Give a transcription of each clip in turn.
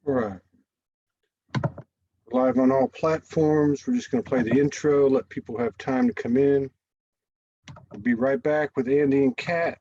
All right. Live on all platforms. We're just going to play the intro, let people have time to come in. We'll be right back with Andy and Kat.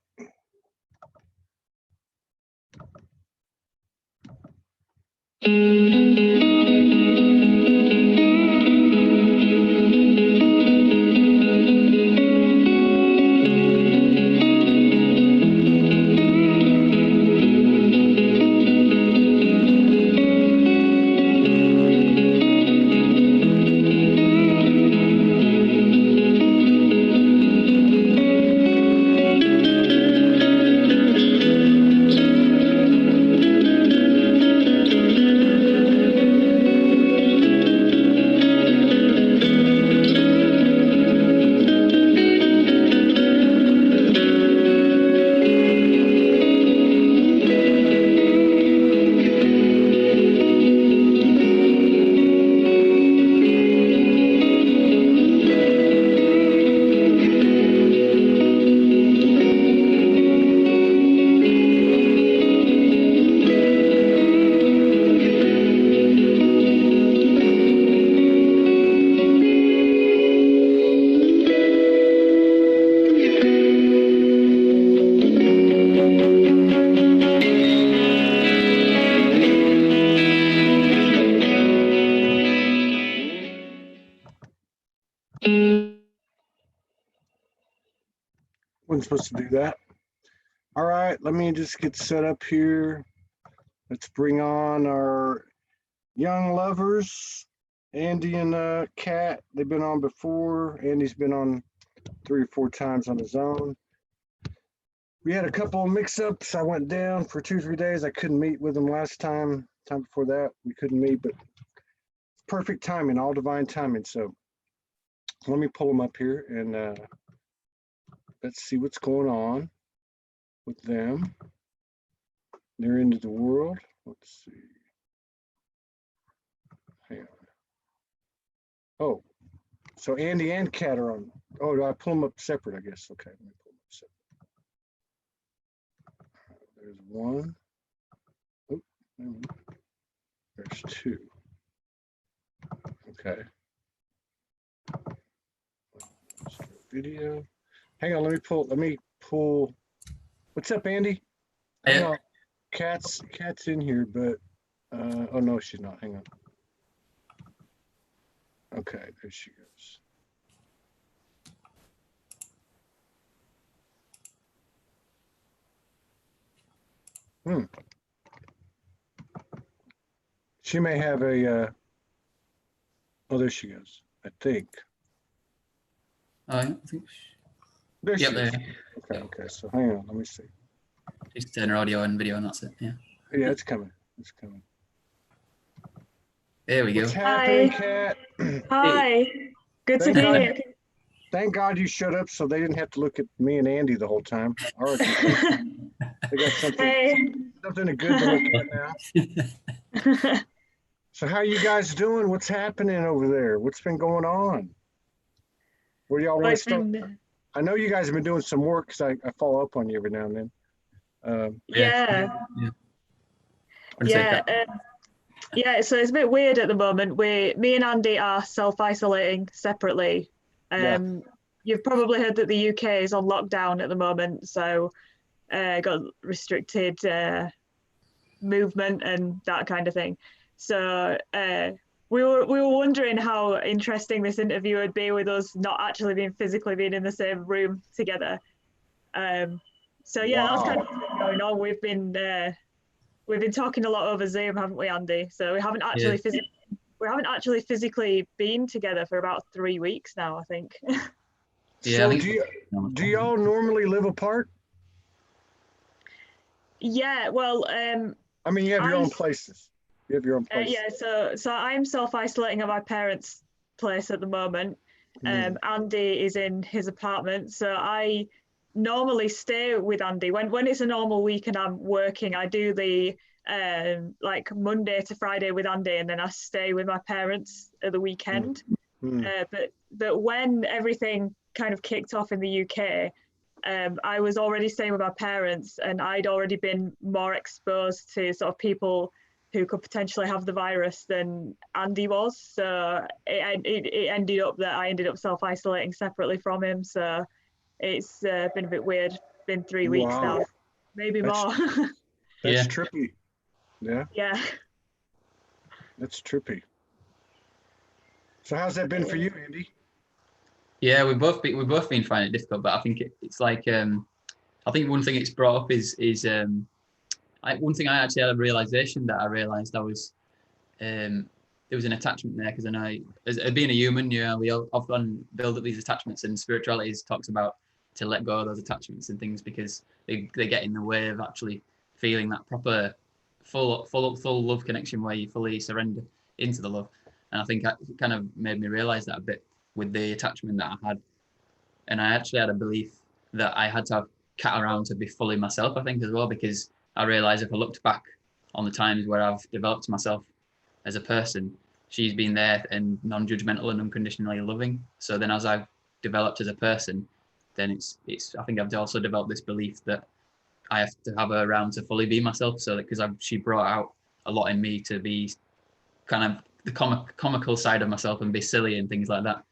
Wasn't supposed to do that. All right, let me just get set up here. Let's bring on our young lovers, Andy and Kat. They've been on before. Andy's been on 3 or 4 times on his own. We had a couple of mix-ups. I went down for 2 or 3 days. I couldn't meet with them last time. Time before that, we couldn't meet, but perfect timing, all divine timing. So let me pull them up here and let's see what's going on with them. They're into the world. Let's see. Hang on. Oh, so Andy and Kat are on. Oh, do I pull them up separate? I guess. Okay, let me pull them up separate. There's one. Oh, there's 2. Okay. Video. Hang on, let me pull. What's up, Andy? Hang on. Kat's in here, but oh no, she's not. Hang on. Okay, there she goes. She may have a oh, there she goes, I think. I think There she is. there. Okay, so hang on, let me see. Just turn her audio and video and that's it. Yeah, it's coming. There we go. What's happening, Kat? Hi. Good to be here. Thank God you showed up so they didn't have to look at me and Andy the whole time. All right. They got something good to look at now. So how you guys doing? What's happening over there? What's been going on? Where do y'all want to start? I know you guys have been doing some work because I follow up on you every now and then. So it's a bit weird at the moment. Me and Andy are self-isolating separately. You've probably heard that the UK is on lockdown at the moment, so got restricted movement and that kind of thing. So we were wondering how interesting this interview would be with us not actually physically being in the same room together. So yeah, that's kind of what's going on. We've been talking a lot over Zoom, haven't we, Andy? So we haven't actually physically been together for about 3 weeks now, I think. So do y'all normally live apart? Yeah, well, I mean, you have your own places. You have your own place. So I'm self-isolating at my parents' place at the moment. Andy is in his apartment, so I normally stay with Andy when it's a normal week and I'm working. I do the like Monday to Friday with Andy, and then I stay with my parents at the weekend. But when everything kind of kicked off in the UK, I was already staying with my parents, and I'd already been more exposed to sort of people who could potentially have the virus than Andy was. So it ended up that I ended up self-isolating separately from him. So it's been a bit weird. It's been 3 weeks Wow. now, maybe That's- more. That's Yeah. trippy. Yeah, Yeah. that's trippy. So how's that been for you, Andy? Yeah, we've both been finding it difficult, but I think it's like I think one thing it's brought up is one thing I actually had a realization that I realized I was there was an attachment there, because I know as being a human, you know, we often build up these attachments, and spirituality talks about to let go of those attachments and things, because they get in the way of actually feeling that proper full love connection where you fully surrender into the love. And I think it kind of made me realize that a bit with the attachment that I had. And I actually had a belief that I had to have cat around to be fully myself, I think, as well, because I realized if I looked back on the times where I've developed myself as a person, she's been there and non-judgmental and unconditionally loving. So then as I've developed as a person, then it's I think I've also developed this belief that I have to have her around to fully be myself. So that because she brought out a lot in me to be kind of the comical side of myself and be silly and things like that.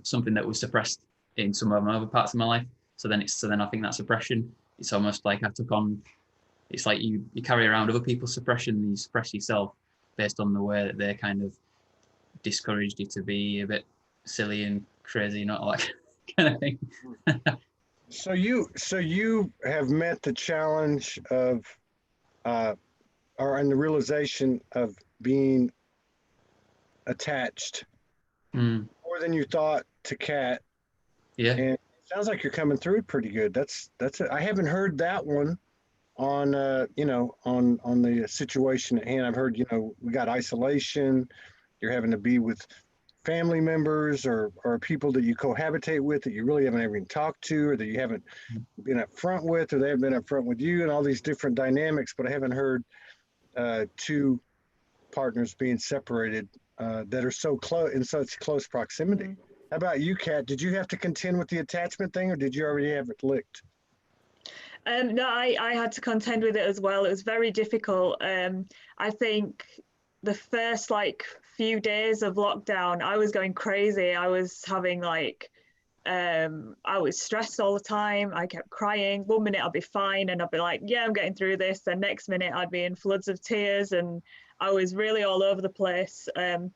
Something that was suppressed in some of my other parts of my life. So then I think that suppression, it's almost like I took on, it's like you carry around other people's suppression, you suppress yourself based on the way that they kind of discouraged you to be a bit silly and crazy, not like kind of thing. So you have met the challenge of, or in the realization of being attached more than you thought to Kat. Yeah. And it sounds like you're coming through it pretty good. That's it. I haven't heard that one on on the situation at hand. I've heard, we got isolation, you're having to be with family members or people that you cohabitate with that you really haven't even talked to, or that you haven't been up front with, or they haven't been up front with you, and all these different dynamics. But I haven't heard two partners being separated that are so close, in such close proximity. How about you, Kat? Did you have to contend with the attachment thing, or did you already have it licked? No, I had to contend with it as well. It was very difficult. I think the first few days of lockdown, I was going crazy. I was having I was stressed all the time. I kept crying. One minute I'd be fine and I'd be like, yeah, I'm getting through this. The next minute I'd be in floods of tears, and I was really all over the place. And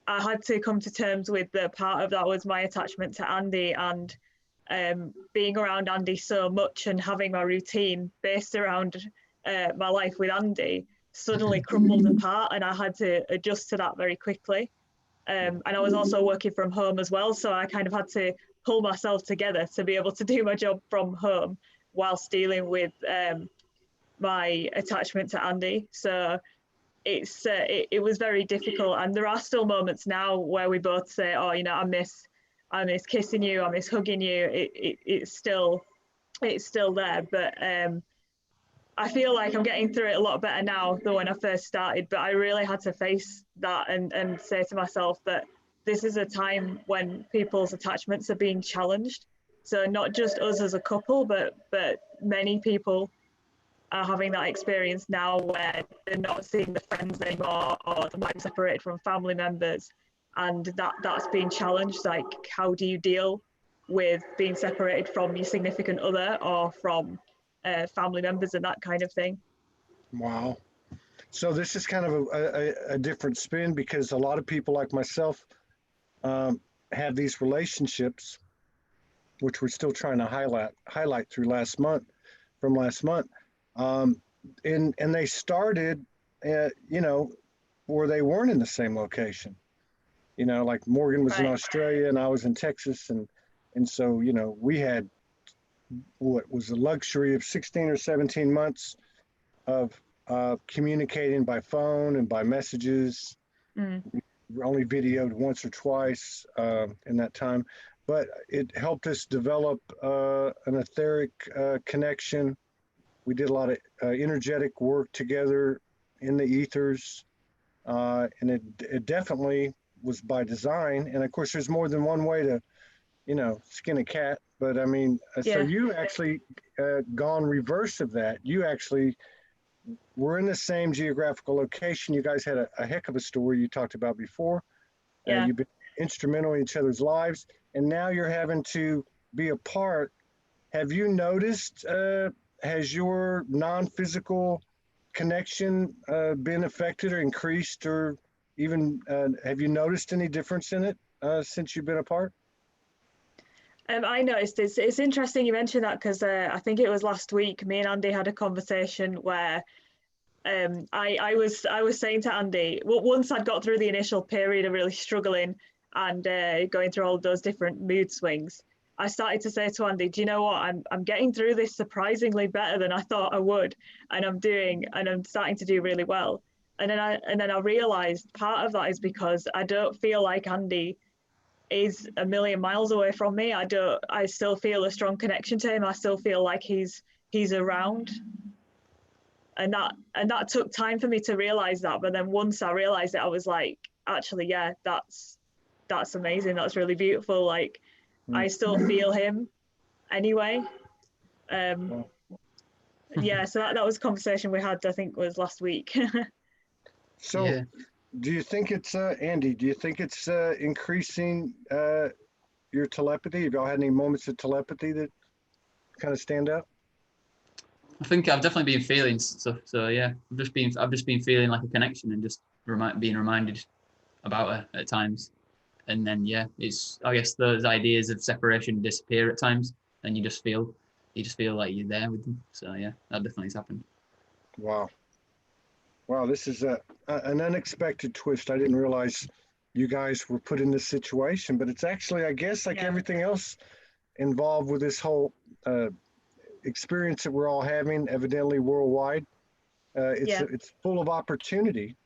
I had to come to terms with the part of that was my attachment to Andy, and being around Andy so much and having my routine based around my life with Andy suddenly crumbled apart, and I had to adjust to that very quickly. And I was also working from home as well, so I kind of had to pull myself together to be able to do my job from home whilst dealing with my attachment to Andy. So it was very difficult, and there are still moments now where we both say, oh, I miss kissing you, I miss hugging you. It's still there, but I feel like I'm getting through it a lot better now than when I first started. But I really had to face that and say to myself that this is a time when people's attachments are being challenged. So not just us as a couple, but many people are having that experience now where they're not seeing the friends anymore, or they might be separated from family members, and that's being challenged. Like, how do you deal with being separated from your significant other or from family members and that kind of thing? Wow. So this is kind of a different spin, because a lot of people like myself have these relationships, which we're still trying to highlight through last month. And they started, where they weren't in the same location. Like Morgan was in Australia and I was in Texas, and so we had what was the luxury of 16 or 17 months of communicating by phone and by messages. We only videoed once or twice in that time, but it helped us develop an etheric connection. We did a lot of energetic work together in the ethers, and it definitely was by design. And of course, there's more than one way to, skin a cat. But I mean, so you actually gone reverse of that. You actually we're in the same geographical location. You guys had a heck of a story you talked about before. Yeah. You've been instrumental in each other's lives, and now you're having to be apart. Have you noticed, has your non-physical connection been affected or increased, or even have you noticed any difference in it since you've been apart? I noticed it's interesting you mentioned that because I think it was last week me and Andy had a conversation where I was saying to Andy, well, once I'd got through the initial period of really struggling and going through all of those different mood swings, I started to say to Andy, do you know what? I'm getting through this surprisingly better than I thought I would, and I'm starting to do really well. And then I realized part of that is because I don't feel like Andy is a million miles away from me. I still feel a strong connection to him. I still feel like he's around. And that took time for me to realize that. But then once I realized it, I was like, actually, yeah, that's amazing. That's really beautiful. Like I still feel him anyway. Yeah, so that was a conversation we had, I think was last week. So Yeah. do you think it's, Andy, do you think it's increasing your telepathy? Have y'all had any moments of telepathy that kind of stand out? I think I've definitely been feeling stuff. So yeah, I've just been feeling like a connection and just being reminded about her at times. And then yeah, it's I guess those ideas of separation disappear at times, and you just feel like you're there with them. So yeah, that definitely has happened. Wow. Wow, this is an unexpected twist. I didn't realize you guys were put in this situation, but it's actually, I guess, like Yeah. everything else involved with this whole experience that we're all having, evidently worldwide. Yeah. It's full of opportunity.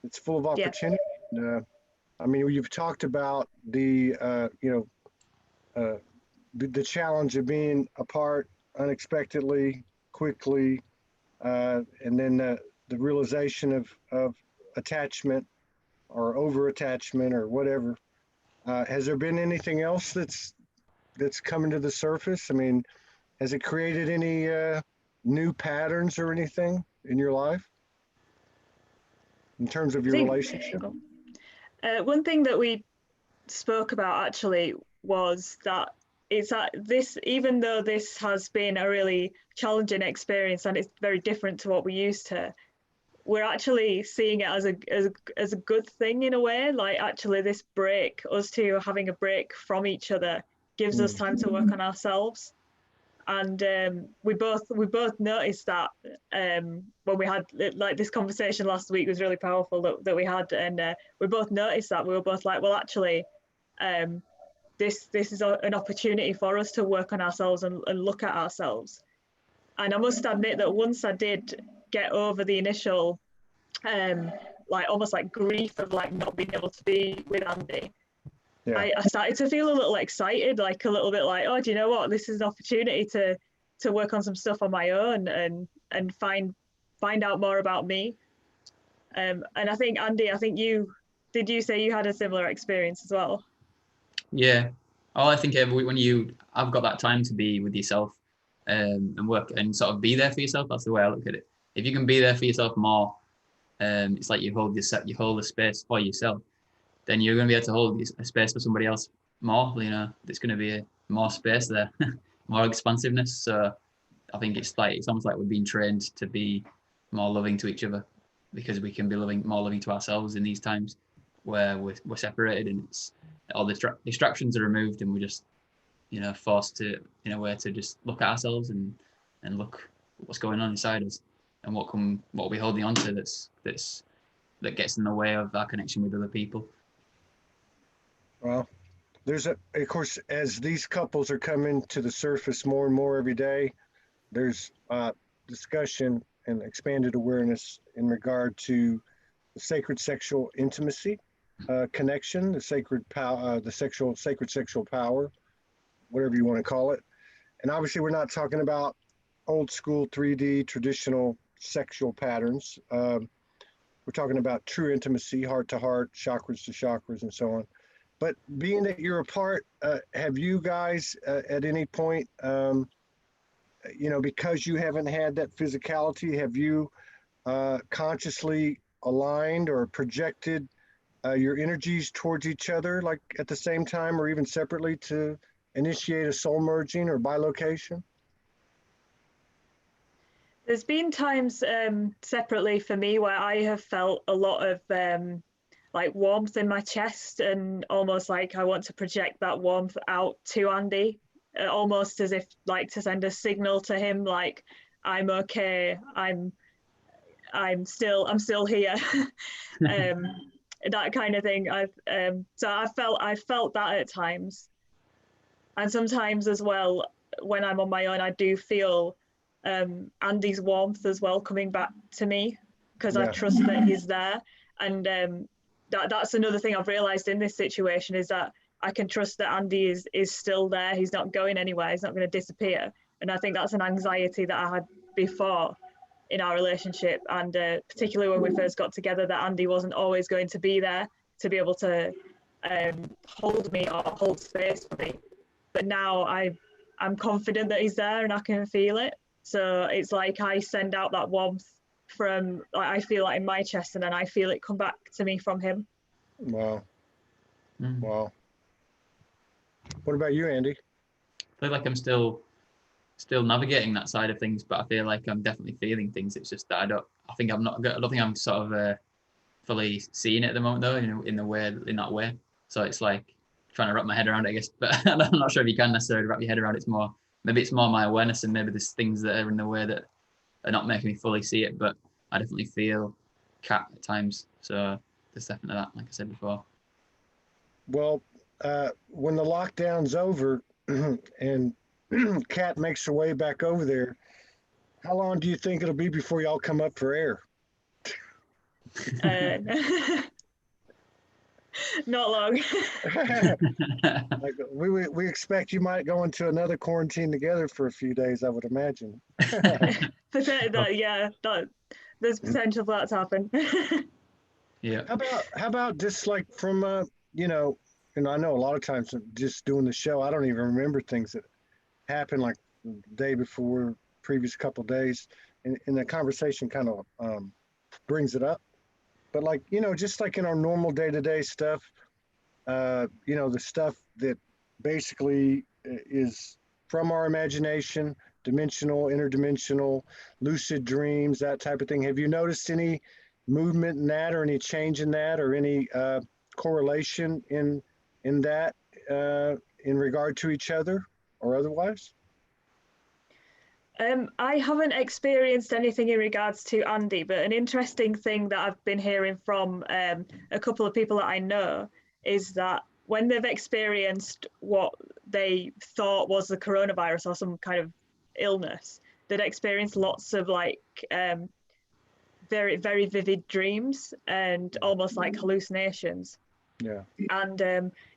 It's full of Yeah. opportunity. I mean, you've talked about the challenge of being apart unexpectedly, quickly, and then the realization of attachment or over attachment or whatever. Has there been anything else that's coming to the surface? I mean, has it created any new patterns or anything in your life in terms of I your think relationship? one thing that we spoke about actually was that it's that this, even though this has been a really challenging experience and it's very different to what we used to, we're actually seeing it as a good thing in a way. Like actually this break, us two having a break from each other, gives us time to work on ourselves. And we both noticed that when we had like this conversation last week was really powerful that we had, and we both noticed that we were both like, well, actually, this is an opportunity for us to work on ourselves and look at ourselves. And I must admit that once I did get over the initial like almost like grief of like not being able to be with Andy, Yeah. I started to feel a little excited, like a little bit like, oh, do you know what? This is an opportunity to work on some stuff on my own and find out more about me. And I think Andy, did you say you had a similar experience as well? Yeah. Oh, I think when I've got that time to be with yourself and work and sort of be there for yourself. That's the way I look at it. If you can be there for yourself more, it's like you hold a space for yourself. Then you're going to be able to hold a space for somebody else more. You know, there's going to be more space there, more expansiveness. So I think it's almost like we're being trained to be more loving to each other because we can be more loving to ourselves in these times where we're separated and it's all the distractions are removed and we're just forced to in a way to just look at ourselves and look what's going on inside us and what are we holding on to that gets in the way of our connection with other people. Well, of course, as these couples are coming to the surface more and more every day, there's discussion and expanded awareness in regard to the sacred sexual intimacy connection, the sacred power, sacred sexual power, whatever you want to call it. And obviously, we're not talking about old school 3D traditional sexual patterns. We're talking about true intimacy, heart to heart, chakras to chakras, and so on. But being that you're apart, have you guys at any point because you haven't had that physicality, have you consciously aligned or projected your energies towards each other, like at the same time or even separately, to initiate a soul merging or bilocation? There's been times separately for me where I have felt a lot of like warmth in my chest, and almost like I want to project that warmth out to Andy, almost as if like to send a signal to him, like I'm okay, I'm still here, that kind of thing. So I felt that at times, and sometimes as well when I'm on my own, I do feel Andy's warmth as well coming back to me, because I trust that he's there. And that's another thing I've realized in this situation, is that I can trust that Andy is still there. He's not going anywhere. He's not going to disappear. And I think that's an anxiety that I had before in our relationship, and particularly when we first got together, that Andy wasn't always going to be there to be able to hold me or hold space for me. But now I'm confident that he's there and I can feel it. So it's like I send out that warmth from, like, I feel it in my chest, and then I feel it come back to me from him. Wow. Wow. What about you, Andy? I feel like I'm still navigating that side of things, but I feel like I'm definitely feeling things. It's just that I don't think I'm sort of fully seeing it at the moment, though, in that way. So it's like trying to wrap my head around it, I guess. But I'm not sure if you can necessarily wrap your head around it. Maybe it's more my awareness, and maybe there's things that are in the way that are not making me fully see it. But I definitely feel Cat at times. So there's definitely that, like I said before. Well, when the lockdown's over and Cat makes her way back over there, how long do you think it'll be before y'all come up for air? Not long. Like we expect you might go into another quarantine together for a few days, I would imagine. Yeah, there's potential for that to happen. Yeah. How about just like from and I know a lot of times just doing the show, I don't even remember things that happened like the day before, previous couple of days, and the conversation kind of brings it up. But like, just like in our normal day-to-day stuff, the stuff that basically is from our imagination, dimensional, interdimensional, lucid dreams, that type of thing. Have you noticed any movement in that, or any change in that, or any correlation in that in regard to each other or otherwise? I haven't experienced anything in regards to Andy, but an interesting thing that I've been hearing from a couple of people that I know is that when they've experienced what they thought was the coronavirus or some kind of illness, they'd experienced lots of like very, very vivid dreams and almost like hallucinations. Yeah. And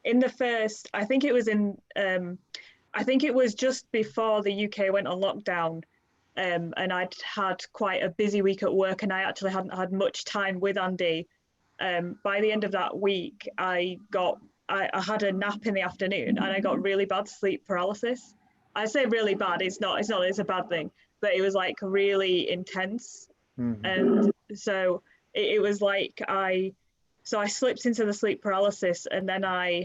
in the first, I think it was just before the UK went on lockdown, and I'd had quite a busy week at work, and I actually hadn't had much time with Andy. By the end of that week, I had a nap in the afternoon, and I got really bad sleep paralysis. I say really bad, it's a bad thing, but it was like really intense. Mm-hmm. And so it was like I slipped into the sleep paralysis, and then I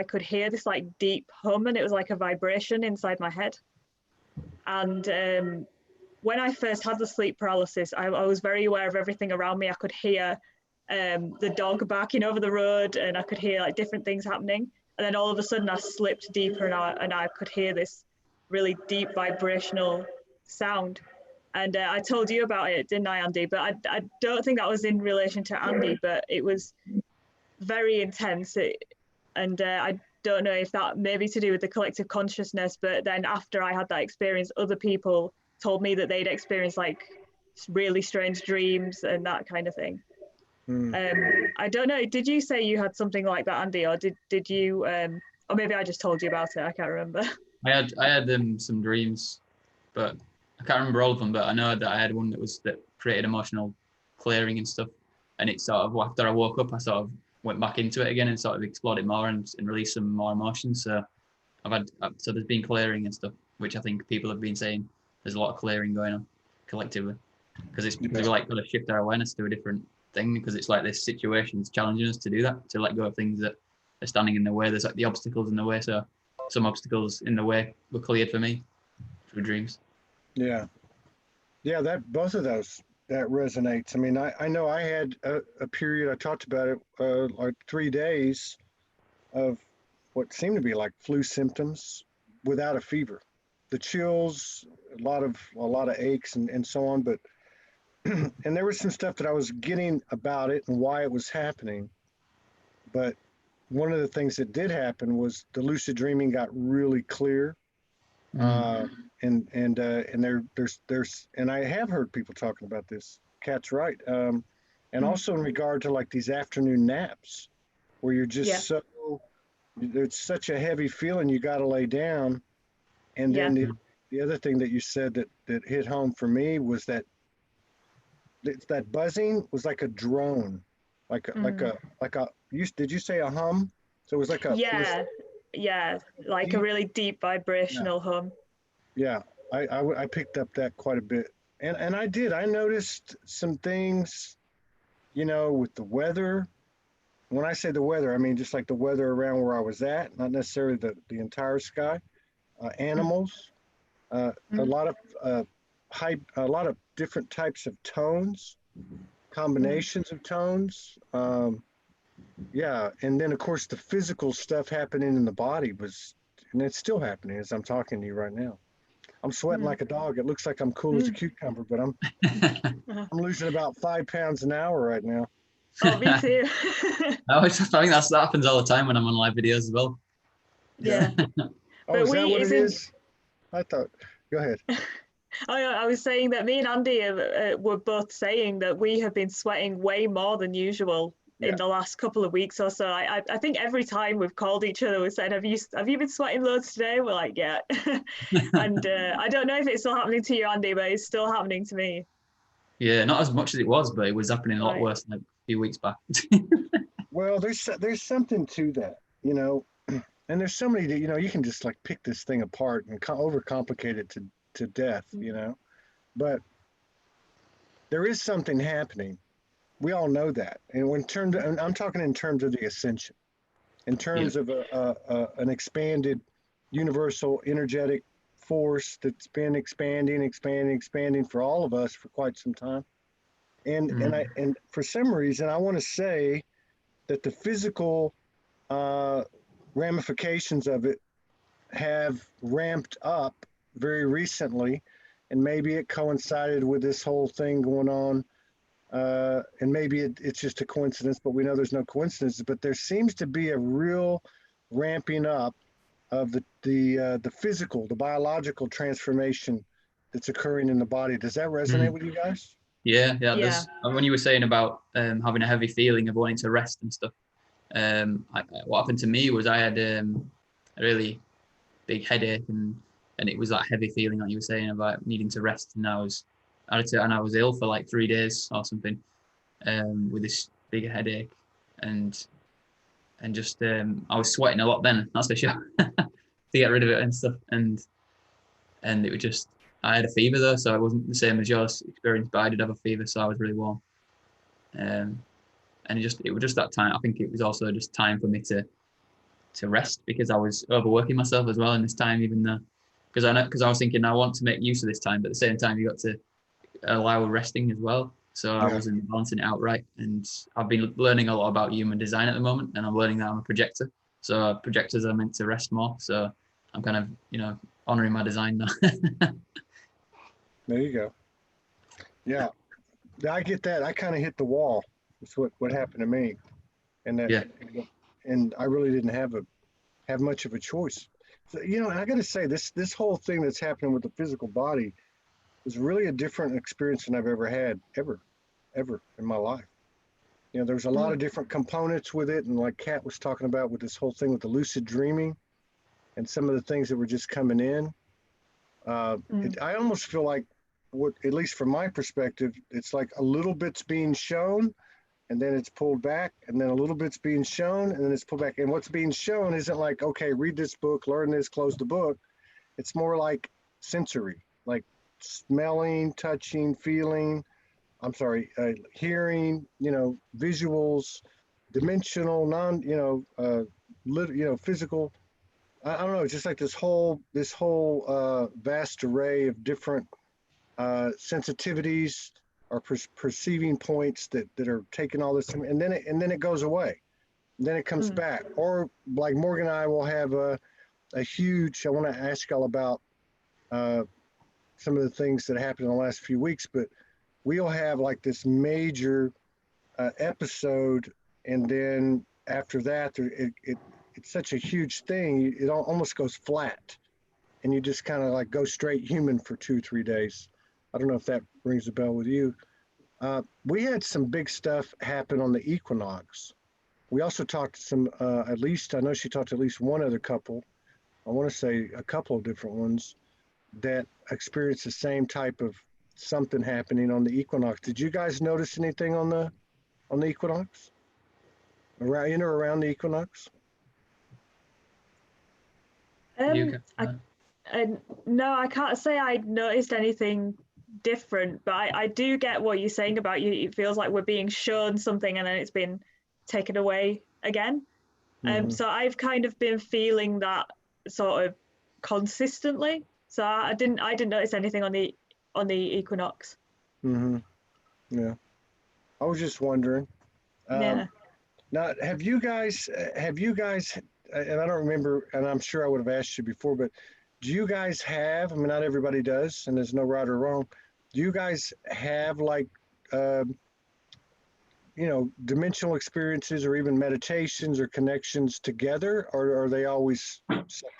could hear this like deep hum, and it was like a vibration inside my head. And when I first had the sleep paralysis, I was very aware of everything around me. I could hear the dog barking over the road, and I could hear like different things happening. And then all of a sudden I slipped deeper, and I could hear this really deep vibrational sound. And I told you about it, didn't I, Andy? But I don't think that was in relation to Andy, but it was very intense. I don't know if that may be to do with the collective consciousness, but then after I had that experience, other people told me that they'd experienced like really strange dreams and that kind of thing. I don't know, did you say you had something like that, Andy, or did you, or maybe I just told you about it, I can't remember. I had some dreams, but I can't remember all of them, but I know that I had one that created emotional clearing and stuff. And it sort of, after I woke up, I sort of went back into it again and sort of explored it more and released some more emotions. So so there's been clearing and stuff which I think people have been saying there's a lot of clearing going on collectively, because it's because we like got to shift our awareness to a different thing, because it's like this situation is challenging us to do that, to let go of things that are standing in the way. There's like the obstacles in the way. So some obstacles in the way were cleared for me through dreams. Yeah. Yeah, that both of those, that resonates. I mean, I know I had a period, I talked about it, like 3 days of what seemed to be like flu symptoms without a fever. The chills, a lot of aches and so on, but and there was some stuff that I was getting about it and why it was happening. But one of the things that did happen was the lucid dreaming got really clear. And there's and I have heard people talking about this. Kat's right. And also in regard to like these afternoon naps where you're just so, it's such a heavy feeling, you got to lay down. And then the other thing that you said that hit home for me was that that buzzing was like a drone, like a did you say a hum? So it was like a like a really deep vibrational hum. Yeah, I picked up that quite a bit, and I noticed some things, with the weather. When I say the weather, I mean just like the weather around where I was at, not necessarily the entire sky. Animals, a lot of a lot of different types of tones, combinations of tones. Yeah, and then of course the physical stuff happening in the body was, and it's still happening as I'm talking to you right now. I'm sweating like a dog. It looks like I'm cool as a cucumber, but I'm losing about 5 pounds an hour right now. Oh, me too. I think that happens all the time when I'm on live videos as well. Yeah. Oh, is that what it is? I thought. Go ahead. I was saying that me and Andy were both saying that we have been sweating way more than usual in the last couple of weeks or so. I think every time we've called each other, we said, have you been sweating loads today? We're like, yeah. And I don't know if it's still happening to you, Andy, but it's still happening to me. Yeah, not as much as it was, but it was happening a lot worse like a few weeks back. Well, there's something to that, and there's so many that, you can just like pick this thing apart and overcomplicate it to death, but there is something happening. We all know that. And I'm talking in terms of the ascension, in terms of an expanded universal energetic force that's been expanding for all of us for quite some time. And for some reason, I want to say that the physical ramifications of it have ramped up very recently, and maybe it coincided with this whole thing going on. And maybe it's just a coincidence, but we know there's no coincidences. But there seems to be a real ramping up of the physical, the biological transformation that's occurring in the body. Does that resonate with you guys? Yeah. When you were saying about having a heavy feeling of wanting to rest and stuff, what happened to me was I had a really big headache, and it was that heavy feeling like you were saying about needing to rest, and I was ill for like 3 days or something, with this big headache, and just I was sweating a lot then, that's for sure, to get rid of it and stuff, and it was just, I had a fever though, so it wasn't the same as yours experience, but I did have a fever, so I was really warm, and it was just that time. I think it was also just time for me to rest, because I was overworking myself as well in this time, even though because I was thinking I want to make use of this time, but at the same time you got to allow resting as well. So I wasn't balancing it out right. And I've been learning a lot about human design at the moment, and I'm learning that I'm a projector. So projectors are meant to rest more. So I'm kind of, honoring my design now. There you go. Yeah, I get that. I kind of hit the wall. That's what happened to me, and and I really didn't have much of a choice. So, and I got to say, this whole thing that's happening with the physical body was really a different experience than I've ever had, ever in my life. There's a lot of different components with it, and like Kat was talking about with this whole thing with the lucid dreaming and some of the things that were just coming in. I almost feel like, at least from my perspective, it's like a little bit's being shown, and then it's pulled back, and then a little bit's being shown, and then it's pulled back. And what's being shown isn't like, okay, read this book, learn this, close the book. It's more like sensory, like smelling, touching, feeling. I'm sorry, hearing. Visuals, dimensional, physical. I don't know. It's just like this whole vast array of different sensitivities or perceiving points that are taking all this, and then it goes away. And then it comes back. Or like Morgan and I will have a huge. I want to ask y'all about some of the things that happened in the last few weeks, but we'll have like this major episode, and then after that, it's such a huge thing. It almost goes flat, and you just kind of like go straight human for 2-3 days. I don't know if that rings a bell with you. We had some big stuff happen on the equinox. We also talked to some, at least, I know she talked to at least one other couple. I want to say a couple of different ones that experienced the same type of something happening on the equinox. Did you guys notice anything on the equinox? In or around the equinox? No, I can't say I noticed anything different, but I do get what you're saying about you. It feels like we're being shown something and then it's been taken away again. So I've kind of been feeling that sort of consistently. So I didn't notice anything on the equinox. Yeah, I was just wondering. Yeah. Now, have you guys, and I don't remember, and I'm sure I would have asked you before, but do you guys have, I mean, not everybody does, and there's no right or wrong. Do you guys have like, dimensional experiences or even meditations or connections together, or are they always separate?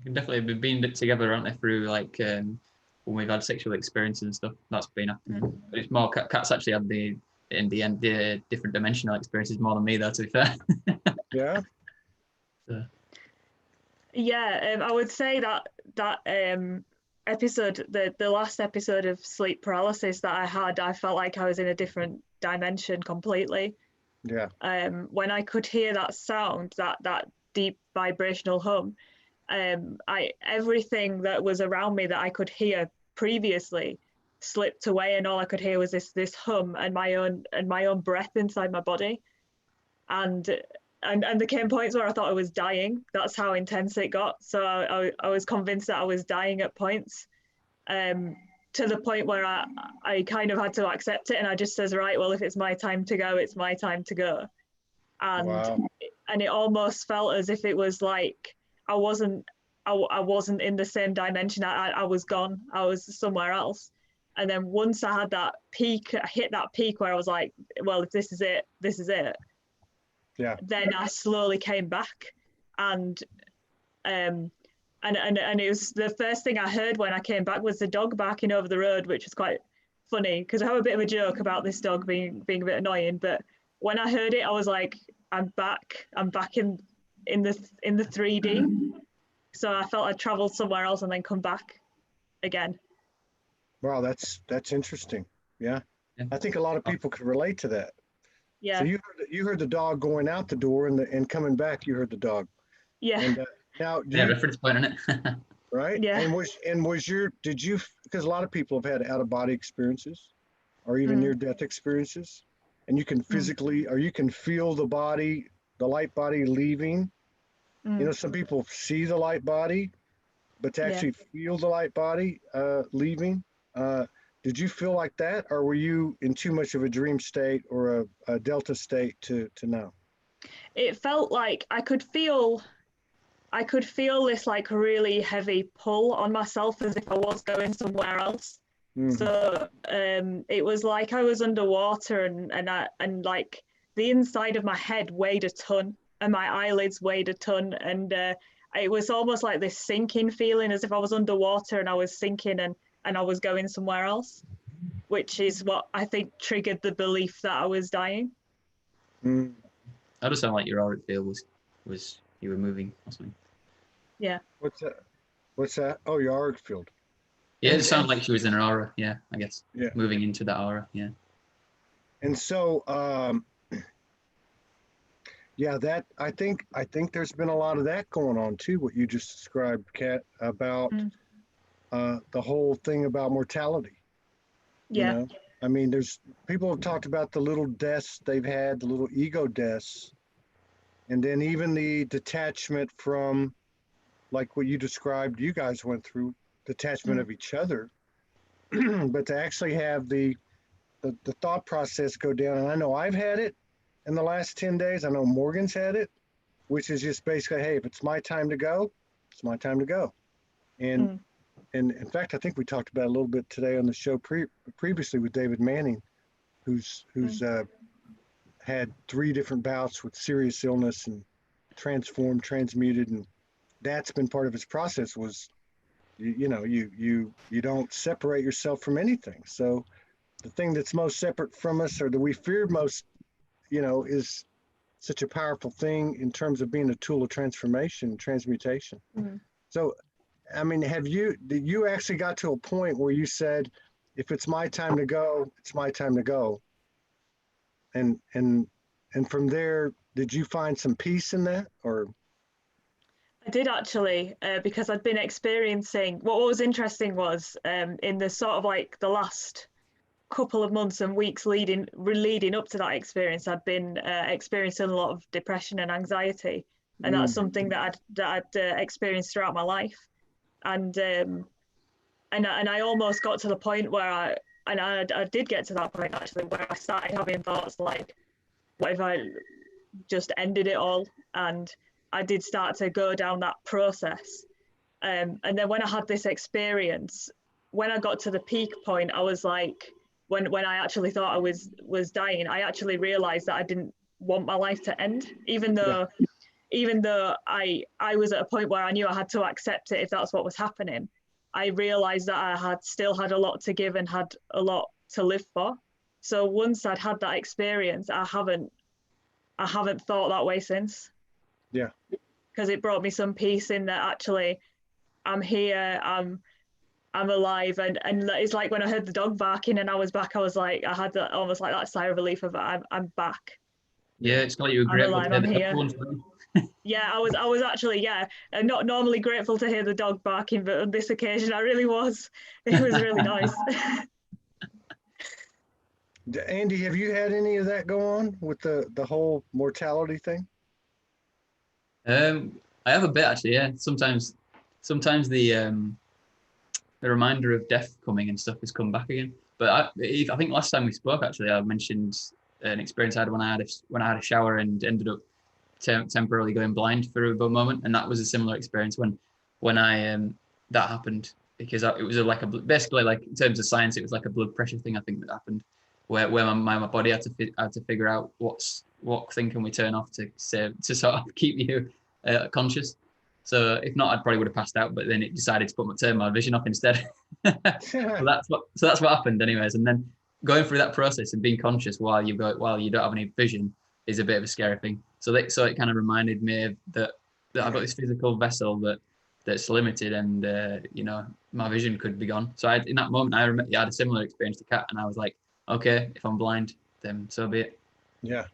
Definitely we've been together, aren't they, through like when we've had sexual experiences and stuff. That's been happening. But it's more Kat's actually had in the end the different dimensional experiences more than me, though, to be fair. Yeah. So. Yeah, I would say that episode, the last episode of sleep paralysis that I had, I felt like I was in a different dimension completely. Yeah. When I could hear that sound, that deep vibrational hum, everything that was around me that I could hear previously slipped away, and all I could hear was this hum and my own breath inside my body, and there came points where I thought I was dying. That's how intense it got. So I was convinced that I was dying at points, to the point where I kind of had to accept it, and I just says, right, well, if it's my time to go, it's my time to go. And wow. And it almost felt as if it was like I wasn't in the same dimension. I was gone. I was somewhere else. And then once I had that peak, I hit that peak where I was like, well, if this is it, this is it. Yeah. Then I slowly came back, and it was the first thing I heard when I came back was the dog barking over the road, which was quite funny because I have a bit of a joke about this dog being a bit annoying. But when I heard it, I was like, I'm back in the 3D. So I felt I'd traveled somewhere else and then come back again. Wow, that's interesting. Yeah. I think a lot of people could relate to that. Yeah. So you heard the dog going out the door and coming back. You heard the dog. Yeah. And now, Reference point on it. right? Yeah. Did you? Because a lot of people have had out of body experiences, or even near death experiences, and you can physically, or you can feel the light body leaving. Some people see the light body, but to actually feel the light body leaving. Did you feel like that, or were you in too much of a dream state or a delta state to know? It felt like I could feel this like really heavy pull on myself as if I was going somewhere else. So it was like I was underwater, and like the inside of my head weighed a ton and my eyelids weighed a ton, and it was almost like this sinking feeling as if I was underwater and I was sinking and I was going somewhere else, which is what I think triggered the belief that I was dying. That does sound like your auric field was you were moving or something. Yeah. What's that? Oh, your auric field. Yeah, it sounded like she was in her aura. Yeah, I guess. Yeah. Moving into that aura. Yeah. And so, Yeah, that I think there's been a lot of that going on too. What you just described, Kat, about Mm. the whole thing about mortality. You Yeah. know, I mean, there's people have talked about the little deaths they've had, the little ego deaths, and then even the detachment from, like what you described, you guys went through detachment Mm. of each other, but to actually have the thought process go down. And I know I've had it in the last 10 days. I know Morgan's had it, which is just basically, hey, if it's my time to go, it's my time to go. And Mm. and in fact, I think we talked about it a little bit today on the show previously with David Manning, who's Mm. had 3 different bouts with serious illness and transformed, transmuted, and that's been part of his process. Was you don't separate yourself from anything. So the thing that's most separate from us, or that we fear most, is such a powerful thing in terms of being a tool of transformation, transmutation. Mm. So, I mean, did you actually got to a point where you said, if it's my time to go, it's my time to go? And from there, did you find some peace in that, or? I did actually, because I'd been experiencing what was interesting was in the sort of like the last couple of months and weeks leading up to that experience, I'd been experiencing a lot of depression and anxiety, and that's Mm, something that I'd experienced throughout my life, and I almost got to the point where I did get to that point actually where I started having thoughts like, what if I just ended it all? And I did start to go down that process. And then when I had this experience, when I got to the peak point, I was like, when I actually thought I was dying, I actually realized that I didn't want my life to end, yeah, even though I was at a point where I knew I had to accept it if that's what was happening. I realized that I had still had a lot to give and had a lot to live for. So once I'd had that experience, I haven't thought that way since, yeah. because it brought me some peace in that actually I'm here, I'm alive, and it's like when I heard the dog barking and I was back, I was like, I had that almost like that sigh of relief of I'm back, Yeah, it's like you were I'm grateful to alive, hear I'm the here. ones. Yeah, I was actually, yeah, not normally grateful to hear the dog barking, but on this occasion I really was. It was really nice. Andy, have you had any of that go on with the whole mortality thing? I have a bit actually. Yeah, sometimes the reminder of death coming and stuff has come back again. But I think last time we spoke, actually, I mentioned an experience I had when I had a shower and ended up temporarily going blind for a moment, and that was a similar experience when I that happened because it was basically like in terms of science, it was like a blood pressure thing I think that happened, where my body had to figure out what thing can we turn off to sort of keep you conscious. So if not, I probably would have passed out. But then it decided to turn my vision off instead. So that's what happened, anyways. And then going through that process and being conscious while you don't have any vision is a bit of a scary thing. So it kind of reminded me that I've got this physical vessel that's limited, and my vision could be gone. So in that moment, I remember I had a similar experience to Kat, and I was like, okay, if I'm blind, then so be it. Yeah.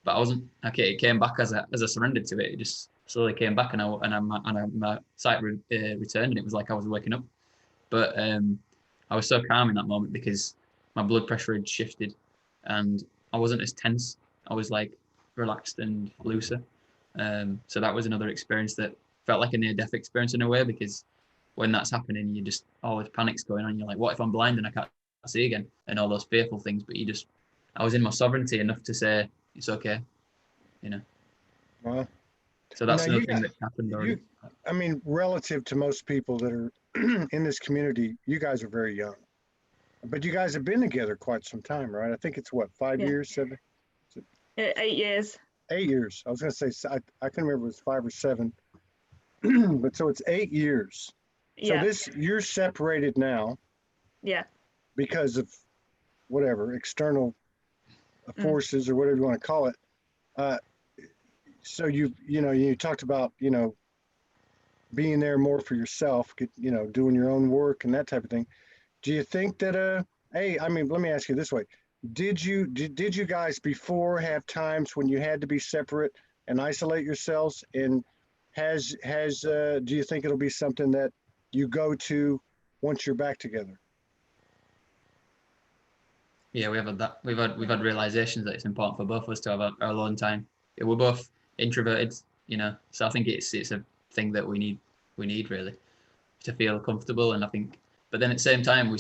But I wasn't. Okay, it came back as I surrendered to it. It just slowly came back, and my sight returned, and it was like I was waking up. But I was so calm in that moment because my blood pressure had shifted, and I wasn't as tense. I was like relaxed and looser. So that was another experience that felt like a near-death experience in a way, because when that's happening, you just always panic's going on. You're like, what if I'm blind and I can't see again, and all those fearful things. But I was in my sovereignty enough to say it's okay, you know. Well, So that's another you thing that happened already. I mean, relative to most people that are in this community, you guys are very young, but you guys have been together quite some time, right? I think it's what, 5 years, 7, 8 years. 8 years. I was going to say, I can remember it was 5 or 7, but so it's 8 years. So Yeah. you're separated now Yeah. because of whatever external forces or whatever you want to call it. So you talked about, being there more for yourself, doing your own work and that type of thing. Do you think that, hey, I mean, let me ask you this way. Did you guys before have times when you had to be separate and isolate yourselves? And do you think it'll be something that you go to once you're back together? Yeah, we have had that. We've had realizations that it's important for both of us to have our alone time. Yeah, we're both introverted, so I think it's a thing that we need really to feel comfortable. And I think, but then at the same time,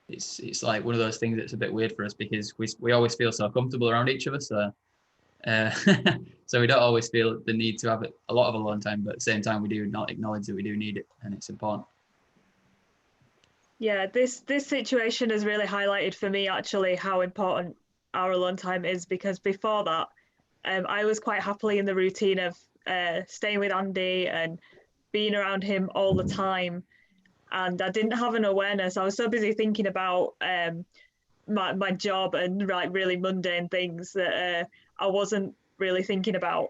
it's like one of those things that's a bit weird for us because we always feel so comfortable around each other. So so we don't always feel the need to have a lot of alone time, but at the same time, we do not acknowledge that we do need it and it's important. Yeah, this situation has really highlighted for me actually how important our alone time is, because before that, I was quite happily in the routine of staying with Andy and being around him all the time, and I didn't have an awareness. I was so busy thinking about my job and like really mundane things that I wasn't really thinking about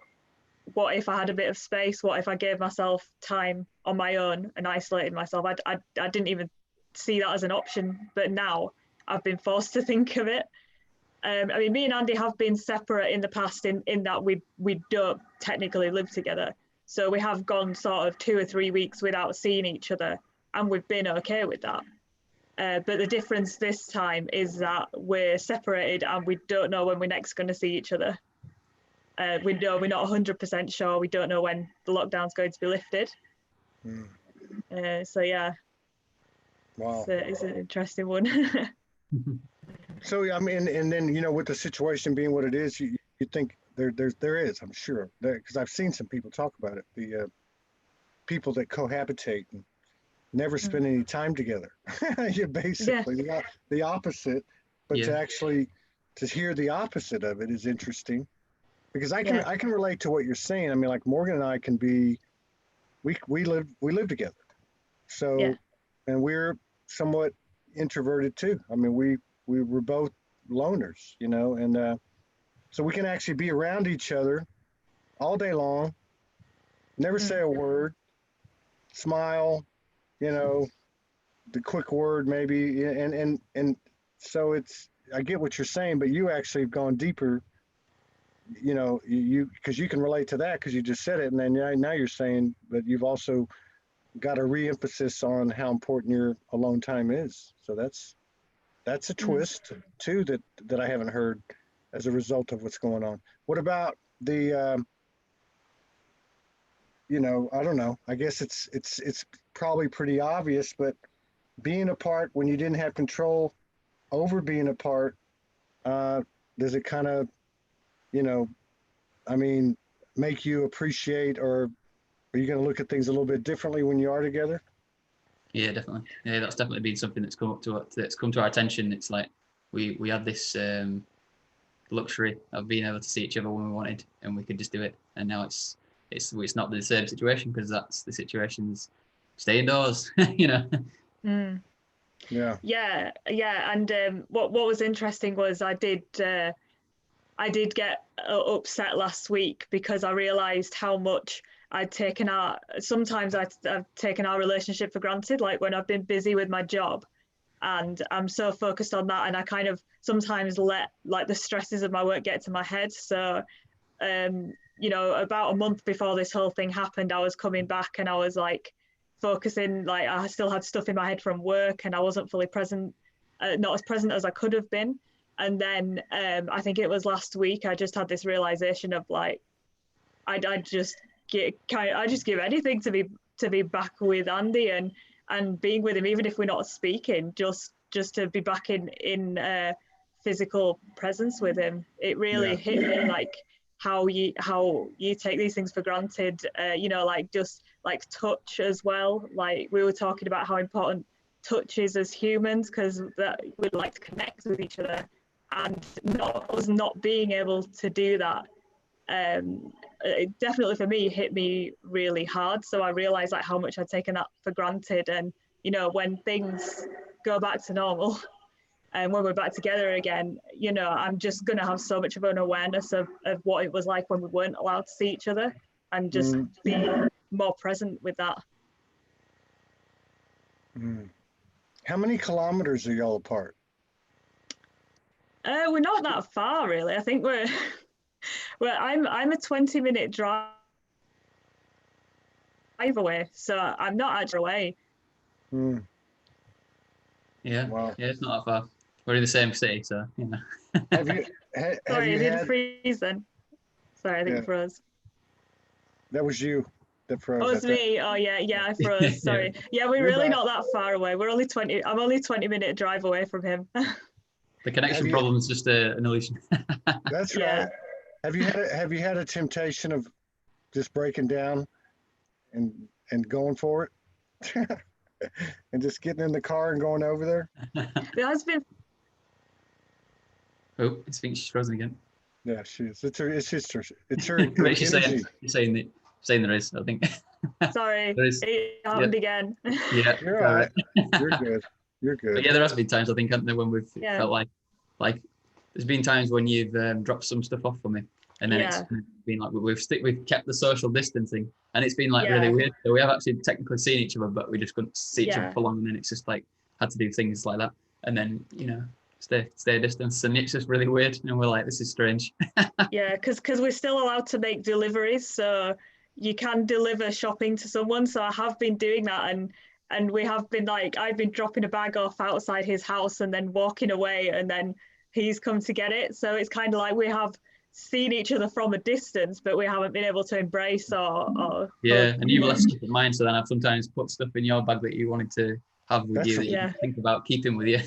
what if I had a bit of space, what if I gave myself time on my own and isolated myself. I didn't even see that as an option, but now I've been forced to think of it. I mean, me and Andy have been separate in the past in that we don't technically live together. So we have gone sort of 2 or 3 weeks without seeing each other, and we've been okay with that. But the difference this time is that we're separated and we don't know when we're next going to see each other. We're not 100% sure. We don't know when the lockdown's going to be lifted. So yeah. Wow. It's an interesting one. So I mean, and then with the situation being what it is, you think there is, I'm sure, because I've seen some people talk about it. The people that cohabitate and never spend any time together. You're basically the opposite. But to hear the opposite of it is interesting, because I can relate to what you're saying. I mean, like Morgan and I can be, we live together, so and we're somewhat introverted too. I mean, we were both loners, and so we can actually be around each other all day long, never say a word, smile, the quick word maybe, and so I get what you're saying, but you actually have gone deeper, because you can relate to that because you just said it, and then now you're saying that you've also got a re-emphasis on how important your alone time is. So that's a twist too that I haven't heard as a result of what's going on. What about the I don't know, I guess it's probably pretty obvious, but being apart when you didn't have control over being apart, does it kind of make you appreciate, or are you going to look at things a little bit differently when you are together? Yeah, definitely. Yeah, that's definitely been something that's come to our attention. It's like we had this luxury of being able to see each other when we wanted, and we could just do it. And now it's not the same situation, because that's the situation's stay indoors. Mm. Yeah. And what was interesting was I did get upset last week because I realised how much I've taken our relationship for granted, like when I've been busy with my job and I'm so focused on that, and I kind of sometimes let like the stresses of my work get to my head. So about a month before this whole thing happened, I was coming back and I was like focusing, like I still had stuff in my head from work and I wasn't fully present, not as present as I could have been. And then I think it was last week, I just had this realization of like, I just give anything to be back with Andy and being with him, even if we're not speaking, just to be back in physical presence with him. It really hit me like how you take these things for granted, like just like touch as well. Like we were talking about how important touch is as humans, because we'd like to connect with each other, and not being able to do that, it definitely for me hit me really hard. So I realized like how much I'd taken that for granted, and when things go back to normal and when we're back together again, I'm just gonna have so much of an awareness of what it was like when we weren't allowed to see each other, and just be more present with that. How many kilometers are y'all apart? We're not that far really. I think we're Well, I'm a 20-minute drive away, so I'm not actually away. Hmm. Yeah, Wow. yeah, it's not that far. We're in the same city, so you know. Have you have Sorry, you did it had? freeze then? Sorry, I think Yeah, it froze. that was you that Oh, froze. it's me. Oh, yeah, I froze. Yeah. Sorry. Yeah, we're You're really back. not that far away. I'm only 20-minute drive away from him. The connection you- problem is just an illusion. That's Yeah. right. Have you had a temptation of just breaking down and going for it, and just getting in the car and going over there? It has been, Oh, I think she's frozen again. Yeah, she is. It's her But she's energy. saying there is, I think. sorry, There is. it happened again. Yeah. You're all all right. You're good. You're But good. yeah, there has been times I think, haven't there, when we've Yeah. felt like there's been times when you've dropped some stuff off for me, and then Yeah. it's been like we've kept the social distancing, and it's been like Yeah. really weird. So we have actually technically seen each other, but we just couldn't see each other Yeah. for long, and then it's just like had to do things like that, and then stay a distance, and it's just really weird, and we're like, this is strange. Yeah, because we're still allowed to make deliveries, so you can deliver shopping to someone. So I have been doing that, and we have been like, I've been dropping a bag off outside his house and then walking away, and then he's come to get it. So it's kind of like we have seen each other from a distance, but we haven't been able to embrace or Yeah, hug and you've left much. stuff in mine, so then I've sometimes put stuff in your bag that you wanted to have with That's you a- that you Yeah. think about keeping with you.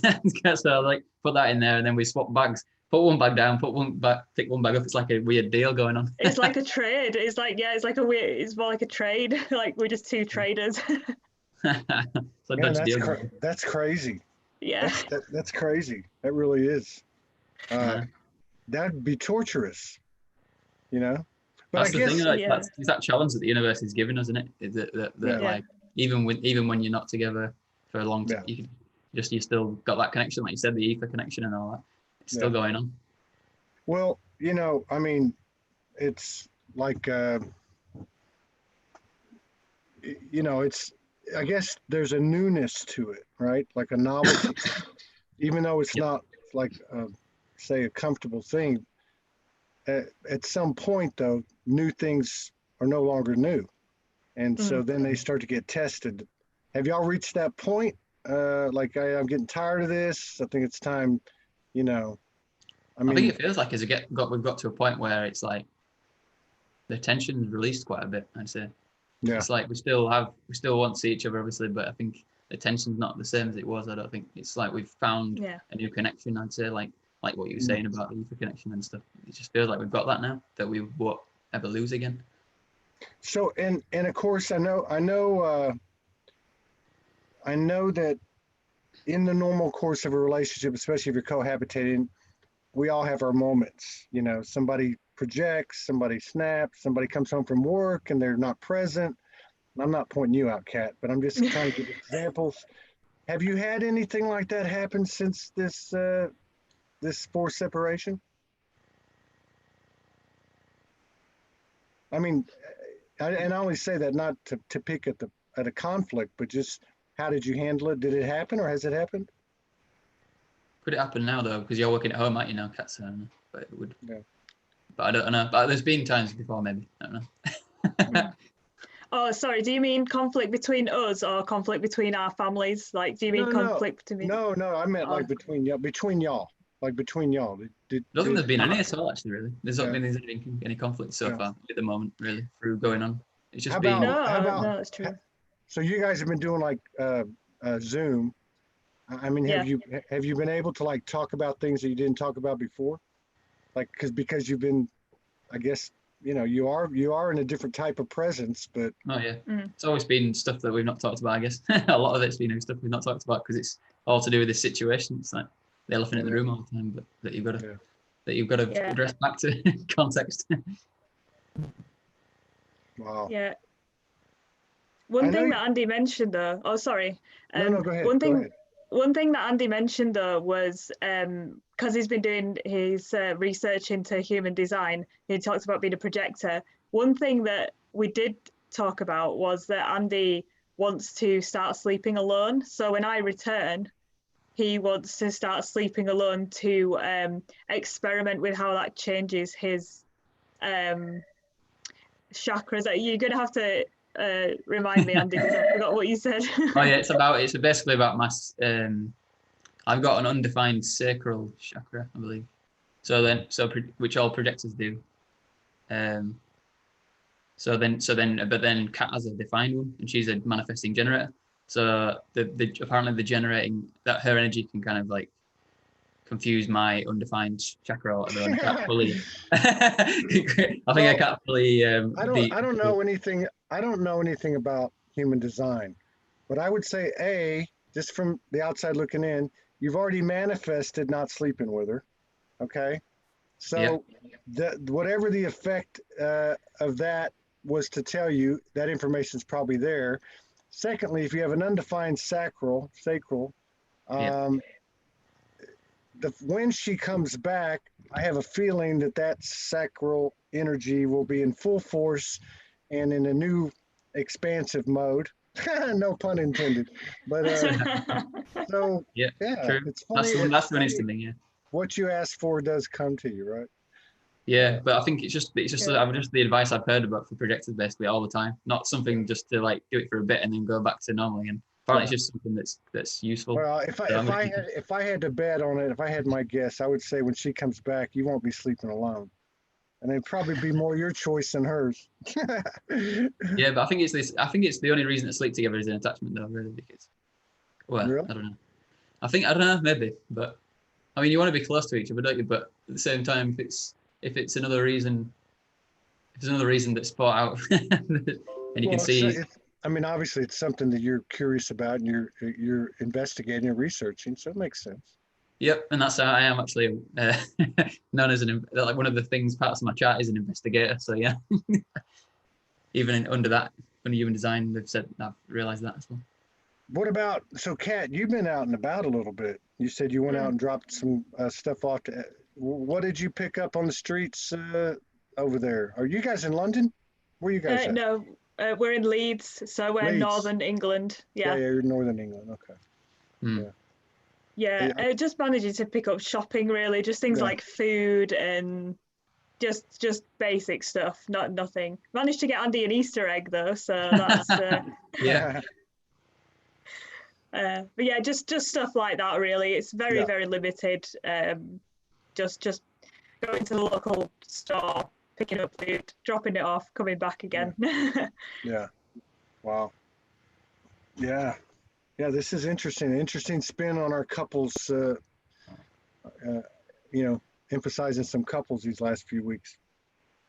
So I like put that in there, and then we swap bags. Put one bag down, put one back, pick one bag up. It's like a weird deal going on. It's like a trade. It's like, yeah, it's like a weird, it's more like a trade. Like we're just two traders. So a Man, dodgy deal. that's crazy. Yeah. That's crazy. That really is. Uh, That'd be torturous, you know. But that's I the guess thing. Like, Yeah. it's that challenge that the universe is giving us, isn't it? Is that Yeah. like even when you're not together for a long time, Yeah. you still got that connection, like you said, the ether connection and all that. It's still Yeah. going on. Well, I mean, it's like, it's. I guess there's a newness to it, right? Like a novelty, even though it's Yep. not like, say, a comfortable thing. At some point, though, new things are no longer new, and so then they start to get tested. Have y'all reached that point? Like, I'm getting tired of this. I think it's time. I I think mean, it feels like as we've got to a point where it's like the tension's released quite a bit. I'd say yeah, it's like we still want to see each other, obviously, but I think the tension's not the same as it was. I don't think it's like we've found Yeah. a new connection. I'd say like what you were saying about the ether connection and stuff. It just feels like we've got that now that we won't ever lose again. So and of course I know that in the normal course of a relationship, especially if you're cohabitating, we all have our moments. Somebody projects, somebody snaps, somebody comes home from work and they're not present. And I'm not pointing you out, Kat, but I'm just trying to give examples. Have you had anything like that happen since this forced separation? I mean, and I only say that not to pick at a conflict, but just how did you handle it? Did it happen, or has it happened? Could it happen now though? Because you're working at home, aren't you now, Kat? So I don't know. But it would. Yeah. But I don't know. But there's been times before, maybe. I don't know. Oh, sorry. Do you mean conflict between us or conflict between our families? Like, do you mean No, conflict between? no. I meant like Oh. between y'all, like between y'all. I don't think there's been any at all, actually. Really, there's not been any conflict so Yeah. far at the moment, really, through going on. It's just How been. about- No, that's true. So you guys have been doing like Zoom. I mean, have you been able to like talk about things that you didn't talk about before? Like, because you've been, I guess, you are in a different type of presence, but Oh yeah, Mm. it's always been stuff that we've not talked about. I guess a lot of it's been stuff we've not talked about because it's all to do with this situation. It's like the elephant in the room all the time, but that you've got to Yeah. address back to context. wow. Yeah. I One know thing you- that Andy mentioned though, oh sorry. No, go ahead. One Go thing ahead. one thing that Andy mentioned though was because he's been doing his research into human design, he talks about being a projector. One thing that we did talk about was that Andy wants to start sleeping alone. So when I return, he wants to start sleeping alone to experiment with how that changes his chakras. You're gonna have to remind me, Andy, because I forgot what you said. Oh yeah, it's basically about my I've got an undefined sacral chakra, I believe. Which all projectors do. But then Kat has a defined one, and she's a manifesting generator. So apparently the generating, that her energy can kind of like confuse my undefined chakra or whatever. And I can't fully. I can't fully. I don't know anything. I don't know anything about human design, but I would say just from the outside looking in, you've already manifested not sleeping with her. Okay, so whatever the effect of that was to tell you, that information is probably there. Secondly, if you have an undefined sacral, when she comes back, I have a feeling that sacral energy will be in full force and in a new expansive mode. No pun intended. But so true. it's funny. That's the interesting thing. Yeah. What you ask for does come to you, right? Yeah, but I think it's just the advice I've heard about for projectors basically all the time. Not something just to like do it for a bit and then go back to normal again. Apparently, it's just something that's useful. Well, if I had to bet on it, if I had my guess, I would say when she comes back, you won't be sleeping alone, and it'd probably be more your choice than hers. Yeah, but I think it's the only reason to sleep together is an attachment, though. Really, because really? I don't know. I don't know, maybe, but I mean, you want to be close to each other, don't you? But at the same time, if it's another reason that's thought out, and you can see. I mean, obviously, it's something that you're curious about and you're investigating and researching, so it makes sense. Yep, and that's how I am actually known as like one of the parts of my chart is an investigator. So yeah, even under human design, they've said I've realized that as well. What about, so Kat, you've been out and about a little bit. You said you went out and dropped some stuff off. What did you pick up on the streets over there? Are you guys in London? Where are you guys at? No, we're in Leeds, so we're in northern England. Yeah, you're in northern England. Okay. Yeah, just managing to pick up shopping, really, just things like food and just basic stuff, nothing. Managed to get Andy an Easter egg though, so that's yeah. But yeah, just stuff like that, really. It's very limited. Just going to the local store, picking up food, dropping it off, coming back again. Yeah. Wow. Yeah. This is interesting. Interesting spin on our couples. Emphasizing some couples these last few weeks.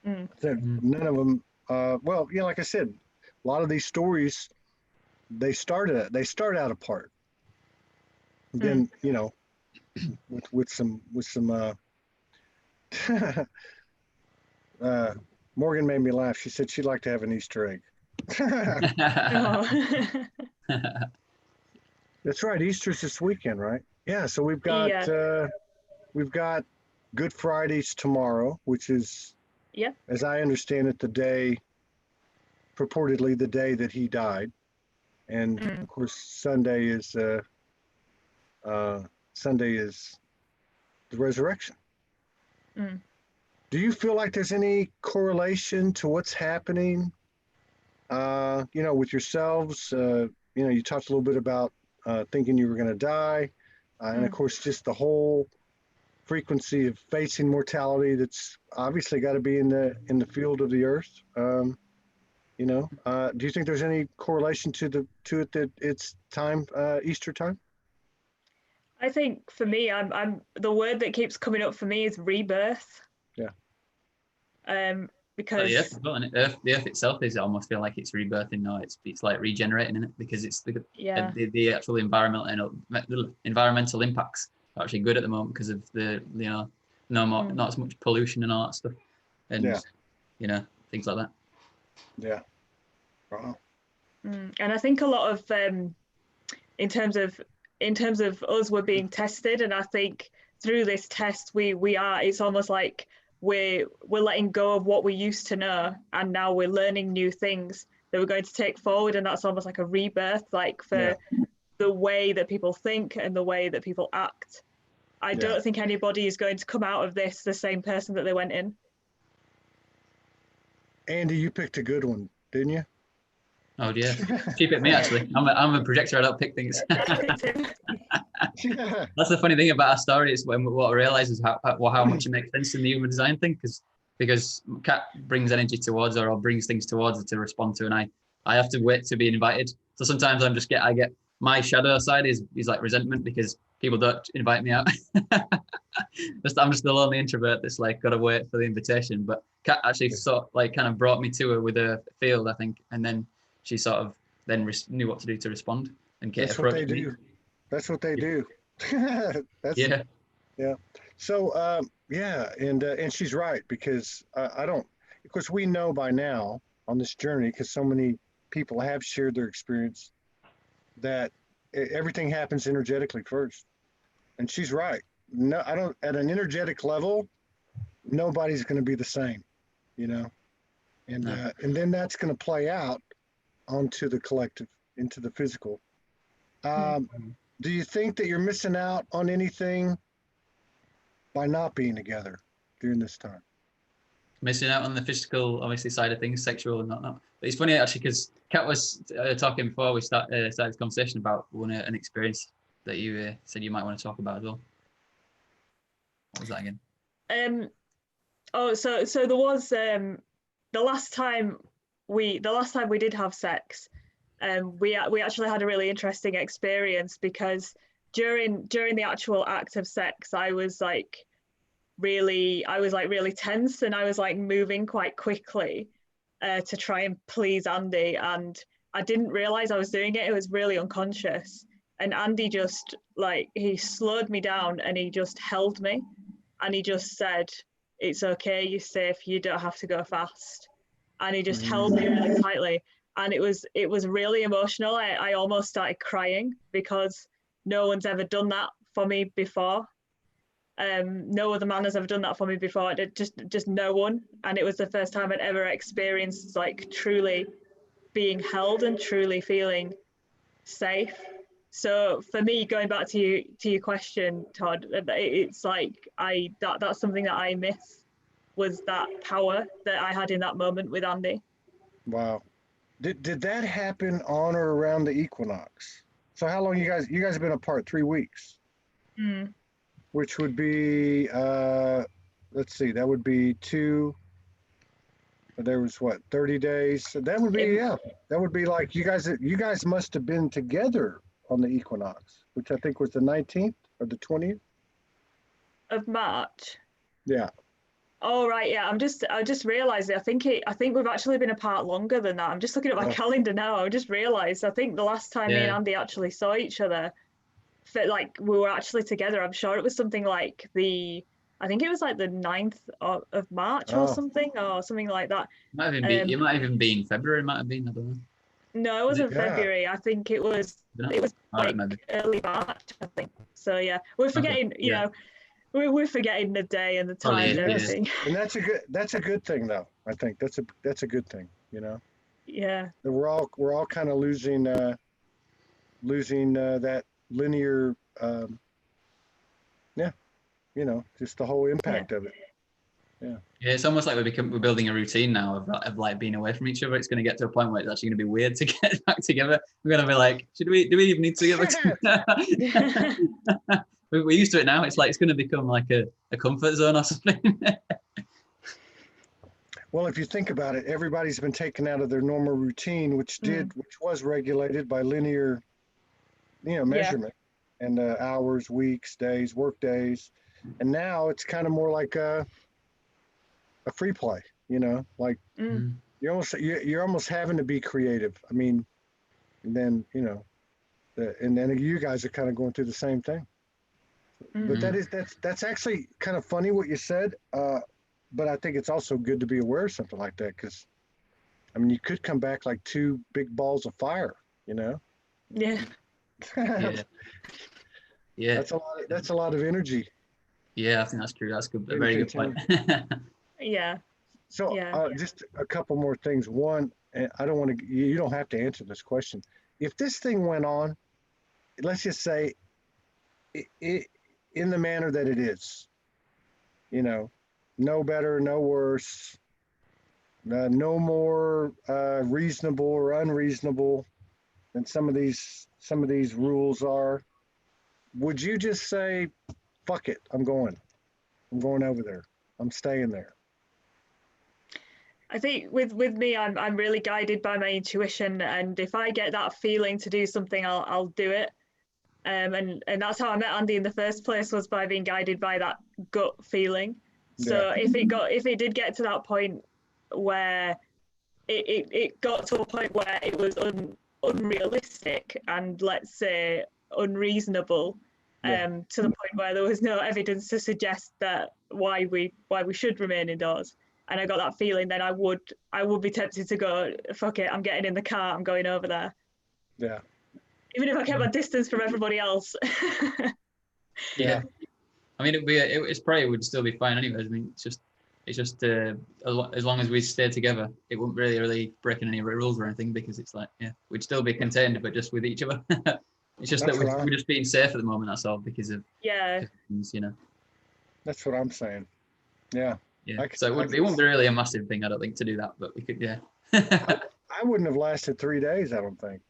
None of them. Like I said, a lot of these stories, they start out apart. Then with some Morgan made me laugh. She said she'd like to have an Easter egg. That's right. Easter's this weekend, right? Yeah. So we've got Good Friday's tomorrow, which is, as I understand it, purportedly the day that he died, and of course Sunday is the resurrection. Do you feel like there's any correlation to what's happening? With yourselves. You talked a little bit about thinking you were going to die, and of course just the whole frequency of facing mortality that's obviously got to be in the field of the earth. Do you think there's any correlation to it that it's time, Easter time? I think for me, I'm the word that keeps coming up for me is rebirth. Because the earth itself is almost feel like it's rebirthing now. It's like regenerating in it, because it's the actual environmental impacts are actually good at the moment because of the not as much pollution and all that stuff, and things like that. Yeah. Wow. And I think a lot of in terms of us, we're being tested, and I think through this test we are. It's almost like we're letting go of what we used to know, and now we're learning new things that we're going to take forward, and that's almost like a rebirth, like for the way that people think and the way that people act. I don't think anybody is going to come out of this the same person that they went in. Andy, you picked a good one, didn't you? Oh dear. She picked me actually. I'm a projector. I don't pick things. Yeah. That's the funny thing about our story is when what I realize is how much it makes sense in the human design thing because Kat brings energy towards her or brings things towards her to respond to, and I have to wait to be invited. So sometimes I get my shadow side is like resentment because people don't invite me out. I'm just the lonely introvert that's like got to wait for the invitation. But Kat actually kind of brought me to her with a field, I think, and then she sort of then knew what to do to respond and get That's what they approached me. do. That's what they do. Yeah. Yeah. So, yeah, and she's right because I don't, of course, we know by now on this journey because so many people have shared their experience that everything happens energetically first, and she's right. No, I don't. At an energetic level, nobody's going to be the same, you know, No. And then that's going to play out onto the collective, into the physical. Um, do you think that you're missing out on anything by not being together during this time? Missing out on the physical, obviously, side of things, sexual and whatnot. But it's funny actually because Kat was talking before we started this conversation about an experience that you said you might want to talk about as well. What was that again? So there was the last time we did have sex, we actually had a really interesting experience because during the actual act of sex, I was really tense and I was like moving quite quickly to try and please Andy, and I didn't realize I was doing it. It was really unconscious, and Andy just he slowed me down and he just held me and he just said, "It's okay, you're safe, you don't have to go fast." And he just held me really tightly, and it was really emotional. I almost started crying because no one's ever done that for me before. No other man has ever done that for me before. Just no one, and it was the first time I'd ever experienced truly being held and truly feeling safe. So for me, going back to your question, Todd, it's that's something that I miss, was that power that I had in that moment with Andy. Wow. Did that happen on or around the equinox? So how long you guys have been apart? 3 weeks, which would be let's see, that would be two. There was what, 30 days. So that would be that would be like you guys must have been together on the equinox, which I think was the 19th or the 20th of March. Yeah. Oh right, yeah. I just realised it. I think we've actually been apart longer than that. I'm just looking at my calendar now. I just realised I think the last time me and Andy actually saw each other, we were actually together. I'm sure it was something like I think it was like the 9th of March or something like that. It might even be in February. It might have been. I don't know. No, it wasn't February. I think it was early March, I think. So yeah, we're forgetting. You know, we're forgetting the day and the time and everything. And that's a good thing, though. I think that's a good thing. You know. Yeah. We're all kind of losing that linear. You know, just the whole impact of it. Yeah. Yeah, it's almost like we're building a routine now of like being away from each other. It's going to get to a point where it's actually going to be weird to get back together. We're going to be like, do we even need to get back together? We're used to it now. It's like it's going to become like a comfort zone or something. Well, if you think about it, everybody's been taken out of their normal routine, which was regulated by linear, measurement and hours, weeks, days, work days, and now it's kind of more like a free play. Like you're almost having to be creative. I mean, and then and then you guys are kind of going through the same thing. But that's actually kind of funny what you said. But I think it's also good to be aware of something like that because, I mean, you could come back like two big balls of fire. Yeah. Yeah. That's a lot of energy. Yeah, I think that's true. That's good. A very good point. Yeah. So just a couple more things. One, and I don't want to. You don't have to answer this question. If this thing went on, let's just say, it in the manner that it is, no better, no worse. no more reasonable or unreasonable than some of these rules are. Would you just say, fuck it, I'm going over there, I'm staying there? I think with me, I'm really guided by my intuition, and if I get that feeling to do something, I'll do it. And that's how I met Andy in the first place, was by being guided by that gut feeling. So if it did get to that point where it got to a point where it was unrealistic and, let's say, unreasonable, to the point where there was no evidence to suggest that why we should remain indoors, and I got that feeling, then I would be tempted to go, fuck it, I'm getting in the car, I'm going over there. Yeah. Even if I kept my distance from everybody else. Yeah. I mean, it's probably would still be fine anyways. I mean, it's just as long as we stay together, it wouldn't really breaking any rules or anything, because it's like, yeah, we'd still be contained, but just with each other. It's just that we're just being safe at the moment. That's all, because of things, you know. That's what I'm saying. Yeah. Yeah. So it wouldn't be really a massive thing, I don't think, to do that, but we could, yeah. I wouldn't have lasted 3 days, I don't think.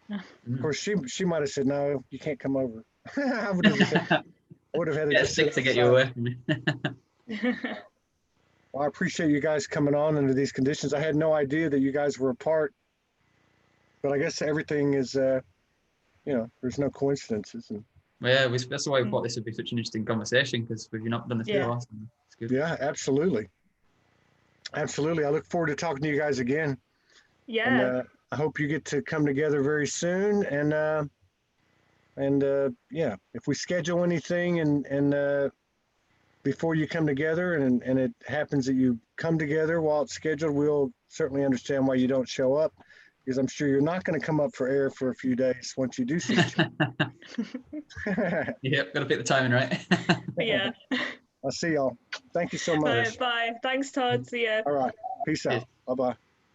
Of course, she might have said, no, you can't come over. I would have had to just stick to get you away from me. Well, I appreciate you guys coming on under these conditions. I had no idea that you guys were apart, but I guess everything is, there's no coincidences. And well, yeah, that's why we thought this would be such an interesting conversation, because we've not done this before. So it's good. Yeah, absolutely. Absolutely. I look forward to talking to you guys again. Yeah. And I hope you get to come together very soon. And if we schedule anything and before you come together and it happens that you come together while it's scheduled, we'll certainly understand why you don't show up, because I'm sure you're not going to come up for air for a few days once you do see each other. Yep, got to pick the timing right. Yeah. I'll see y'all. Thank you so much. Bye. Thanks, Todd. See ya. All right. Peace out. Bye-bye.